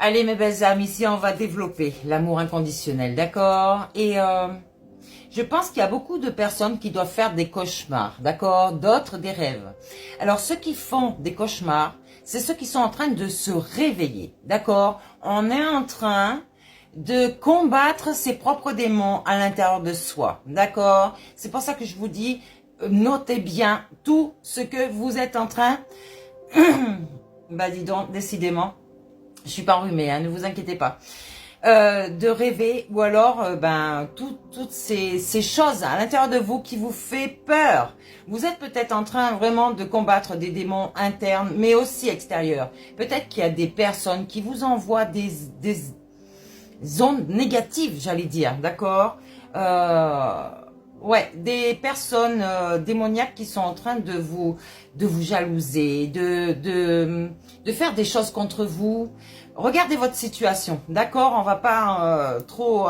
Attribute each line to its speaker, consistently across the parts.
Speaker 1: Allez mes belles âmes, ici on va développer l'amour inconditionnel, d'accord? Et je pense qu'il y a beaucoup de personnes qui doivent faire des cauchemars, d'accord? D'autres des rêves. Alors ceux qui font des cauchemars, c'est ceux qui sont en train de se réveiller, d'accord? On est en train de combattre ses propres démons à l'intérieur de soi, d'accord? C'est pour ça que je vous dis, notez bien tout ce que vous êtes en train, bah dis donc, décidément, je suis pas enrhumée, hein, ne vous inquiétez pas, de rêver, ou alors toutes ces choses à l'intérieur de vous qui vous fait peur. Vous êtes peut-être en train vraiment de combattre des démons internes, mais aussi extérieurs. Peut-être qu'il y a des personnes qui vous envoient des ondes négatives, j'allais dire, d'accord? Ouais, des personnes démoniaques qui sont en train de vous jalouser, de faire des choses contre vous. Regardez votre situation, d'accord? On va pas trop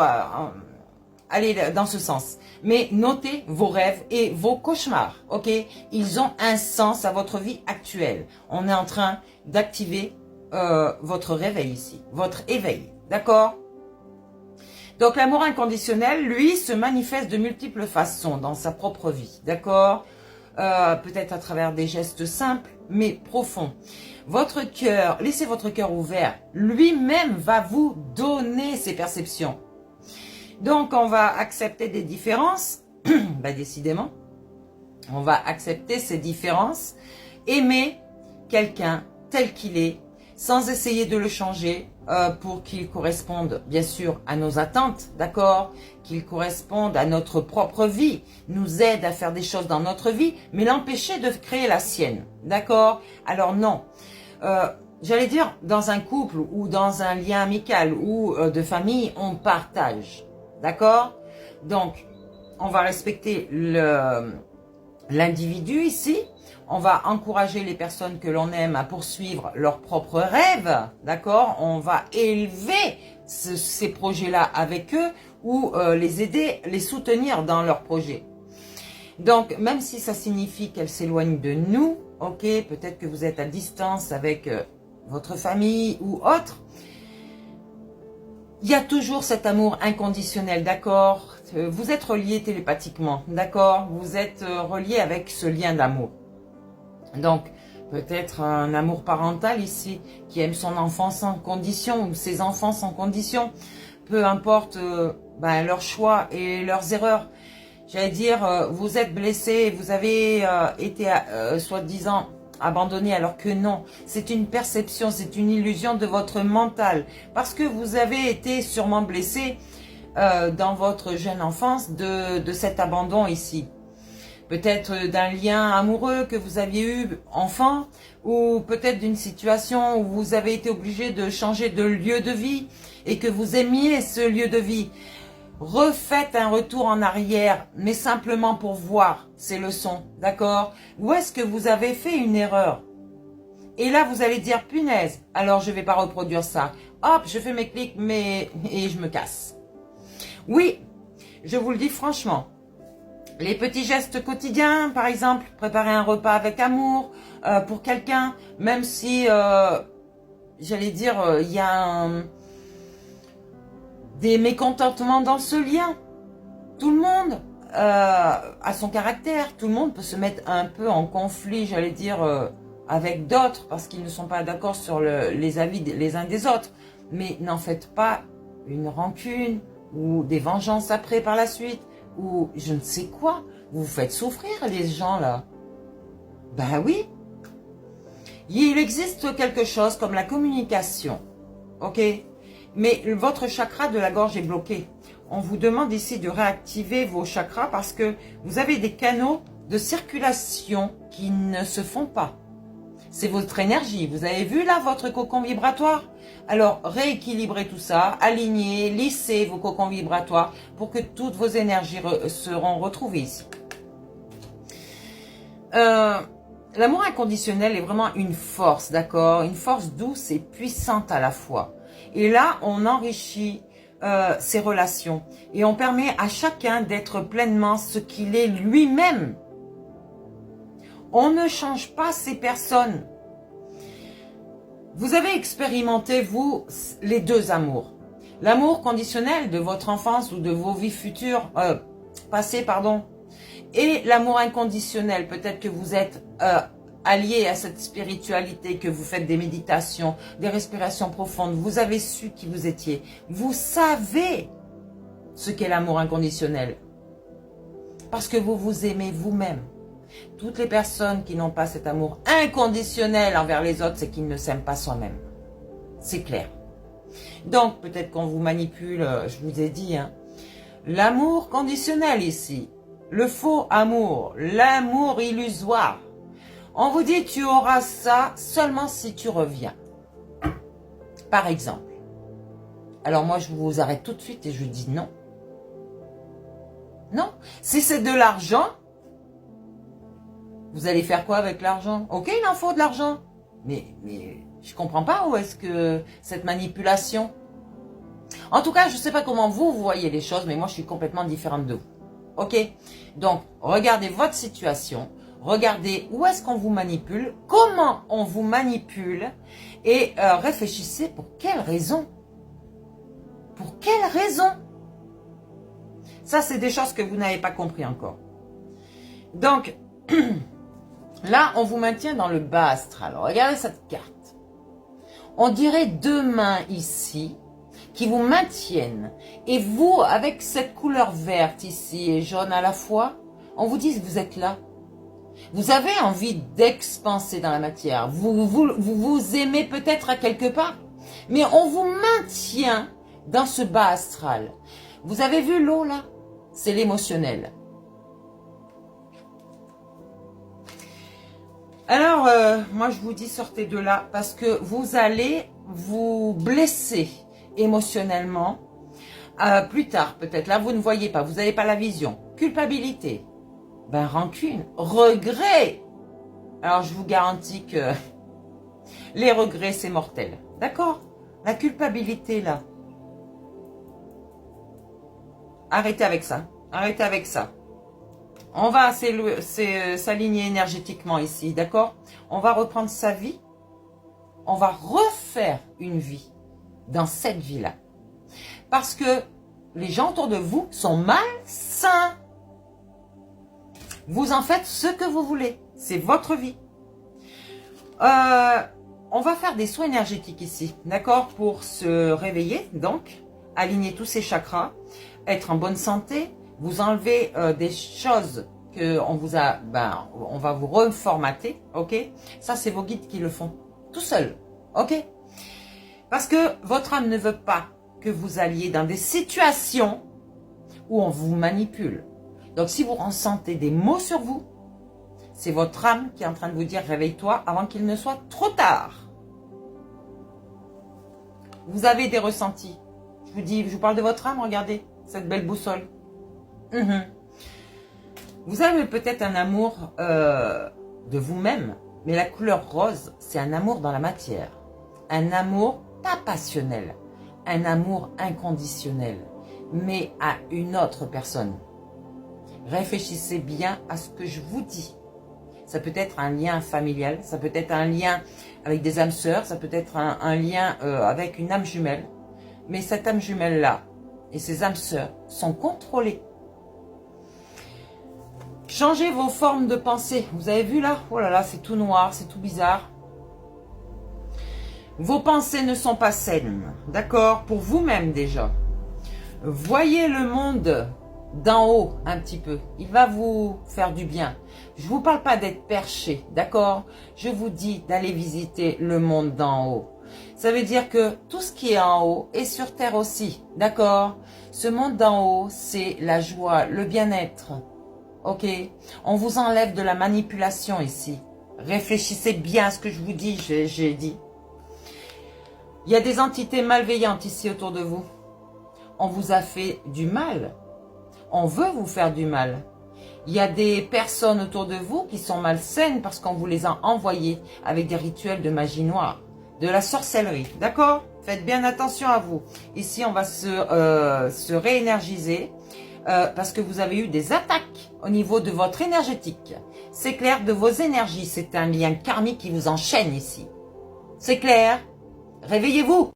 Speaker 1: aller dans ce sens. Mais notez vos rêves et vos cauchemars, ok? Ils ont un sens à votre vie actuelle. On est en train d'activer votre réveil ici, votre éveil, d'accord? Donc l'amour inconditionnel, lui, se manifeste de multiples façons dans sa propre vie, d'accord? Peut-être à travers des gestes simples, mais profonds. Votre cœur, laissez votre cœur ouvert, lui-même va vous donner ses perceptions. Donc on va accepter des différences, décidément, on va accepter ces différences, aimer quelqu'un tel qu'il est, sans essayer de le changer pour qu'il corresponde bien sûr à nos attentes, d'accord? Qu'il corresponde à notre propre vie, nous aide à faire des choses dans notre vie, mais l'empêcher de créer la sienne, d'accord? Alors non, j'allais dire dans un couple ou dans un lien amical ou de famille, on partage, d'accord? Donc, on va respecter l'individu ici. On va encourager les personnes que l'on aime à poursuivre leurs propres rêves, d'accord? On va élever ces projets-là avec eux ou les aider, les soutenir dans leurs projets. Donc, même si ça signifie qu'elles s'éloignent de nous, ok, peut-être que vous êtes à distance avec votre famille ou autre, il y a toujours cet amour inconditionnel, d'accord? Vous êtes reliés télépathiquement, d'accord? Vous êtes reliés avec ce lien d'amour. Donc, peut-être un amour parental ici, qui aime son enfant sans condition, ou ses enfants sans condition, peu importe leurs choix et leurs erreurs. J'allais dire, vous êtes blessé, vous avez été soi-disant abandonné, alors que non, c'est une perception, c'est une illusion de votre mental, parce que vous avez été sûrement blessé dans votre jeune enfance de cet abandon ici. Peut-être d'un lien amoureux que vous aviez eu enfant, ou peut-être d'une situation où vous avez été obligé de changer de lieu de vie et que vous aimiez ce lieu de vie. Refaites un retour en arrière, mais simplement pour voir ces leçons, d'accord? Où est-ce que vous avez fait une erreur? Et là, vous allez dire, punaise, alors je ne vais pas reproduire ça. Hop, je fais mes clics, et je me casse. Oui, je vous le dis franchement. Les petits gestes quotidiens, par exemple, préparer un repas avec amour pour quelqu'un, même si, j'allais dire, il y a des mécontentements dans ce lien. Tout le monde a son caractère, tout le monde peut se mettre un peu en conflit, j'allais dire, avec d'autres, parce qu'ils ne sont pas d'accord sur les avis les uns des autres. Mais n'en faites pas une rancune ou des vengeances après par la suite, ou je ne sais quoi. Vous vous faites souffrir les gens là. Ben oui. Il existe quelque chose comme la communication, ok? Mais votre chakra de la gorge est bloqué. On vous demande ici de réactiver vos chakras parce que vous avez des canaux de circulation qui ne se font pas. C'est votre énergie. Vous avez vu là votre cocon vibratoire? Alors rééquilibrez tout ça, alignez, lissez vos cocons vibratoires pour que toutes vos énergies seront retrouvées ici. L'amour inconditionnel est vraiment une force, d'accord? Une force douce et puissante à la fois. Et là, on enrichit ses relations et on permet à chacun d'être pleinement ce qu'il est lui-même. On ne change pas ces personnes. Vous avez expérimenté, vous, les deux amours. L'amour conditionnel de votre enfance ou de vos vies futures, passées, pardon, et l'amour inconditionnel. Peut-être que vous êtes allié à cette spiritualité, que vous faites des méditations, des respirations profondes. Vous avez su qui vous étiez. Vous savez ce qu'est l'amour inconditionnel. Parce que vous vous aimez vous-même. Toutes les personnes qui n'ont pas cet amour inconditionnel envers les autres, c'est qu'ils ne s'aiment pas soi-même. C'est clair. Donc, peut-être qu'on vous manipule, je vous ai dit, hein, l'amour conditionnel ici, le faux amour, l'amour illusoire. On vous dit, tu auras ça seulement si tu reviens. Par exemple. Alors moi, je vous arrête tout de suite et je dis non. Non. Si c'est de l'argent, vous allez faire quoi avec l'argent? Ok, il en faut de l'argent. Mais je comprends pas où est-ce que cette manipulation. En tout cas, je sais pas comment vous voyez les choses, mais moi, je suis complètement différente de vous. Ok? Donc, regardez votre situation. Regardez où est-ce qu'on vous manipule. Comment on vous manipule. Et réfléchissez pour quelle raison. Pour quelle raison? Ça, c'est des choses que vous n'avez pas compris encore. Donc, là, on vous maintient dans le bas astral. Regardez cette carte. On dirait deux mains ici qui vous maintiennent. Et vous, avec cette couleur verte ici et jaune à la fois, on vous dit que vous êtes là. Vous avez envie d'expanser dans la matière. Vous aimez peut-être à quelque part. Mais on vous maintient dans ce bas astral. Vous avez vu l'eau là? C'est l'émotionnel. Alors, moi je vous dis sortez de là parce que vous allez vous blesser émotionnellement. Plus tard peut-être, là vous ne voyez pas, vous n'avez pas la vision. Culpabilité, ben rancune, regret. Alors je vous garantis que les regrets c'est mortel. D'accord? La culpabilité là. Arrêtez avec ça, arrêtez avec ça. On va s'aligner énergétiquement ici, d'accord? On va reprendre sa vie. On va refaire une vie dans cette vie-là. Parce que les gens autour de vous sont malsains. Vous en faites ce que vous voulez. C'est votre vie. On va faire des soins énergétiques ici, d'accord? Pour se réveiller, donc, aligner tous ces chakras, être en bonne santé, vous enlevez des choses que on vous a, on va vous reformater, ok? Ça, c'est vos guides qui le font, tout seul, ok? Parce que votre âme ne veut pas que vous alliez dans des situations où on vous manipule. Donc, si vous ressentez des mots sur vous, c'est votre âme qui est en train de vous dire réveille-toi avant qu'il ne soit trop tard. Vous avez des ressentis. Je vous parle de votre âme, regardez cette belle boussole. Vous avez peut-être un amour de vous-même, mais la couleur rose, c'est un amour dans la matière. Un amour pas passionnel, un amour inconditionnel, mais à une autre personne. Réfléchissez bien à ce que je vous dis. Ça peut être un lien familial, ça peut être un lien avec des âmes sœurs, ça peut être un lien avec une âme jumelle. Mais cette âme jumelle-là et ces âmes sœurs sont contrôlées. Changez vos formes de pensée. Vous avez vu là? Oh là là, c'est tout noir, c'est tout bizarre. Vos pensées ne sont pas saines, d'accord? Pour vous-même déjà. Voyez le monde d'en haut un petit peu. Il va vous faire du bien. Je ne vous parle pas d'être perché, d'accord? Je vous dis d'aller visiter le monde d'en haut. Ça veut dire que tout ce qui est en haut est sur terre aussi, d'accord? Ce monde d'en haut, c'est la joie, le bien-être, ok? On vous enlève de la manipulation ici. Réfléchissez bien à ce que je vous dis, j'ai dit. Il y a des entités malveillantes ici autour de vous. On vous a fait du mal. On veut vous faire du mal. Il y a des personnes autour de vous qui sont malsaines parce qu'on vous les a envoyées avec des rituels de magie noire, de la sorcellerie. D'accord? Faites bien attention à vous. Ici, on va se réénergiser parce que vous avez eu des attaques au niveau de votre énergétique. C'est clair, de vos énergies. C'est un lien karmique qui vous enchaîne ici. C'est clair? Réveillez-vous.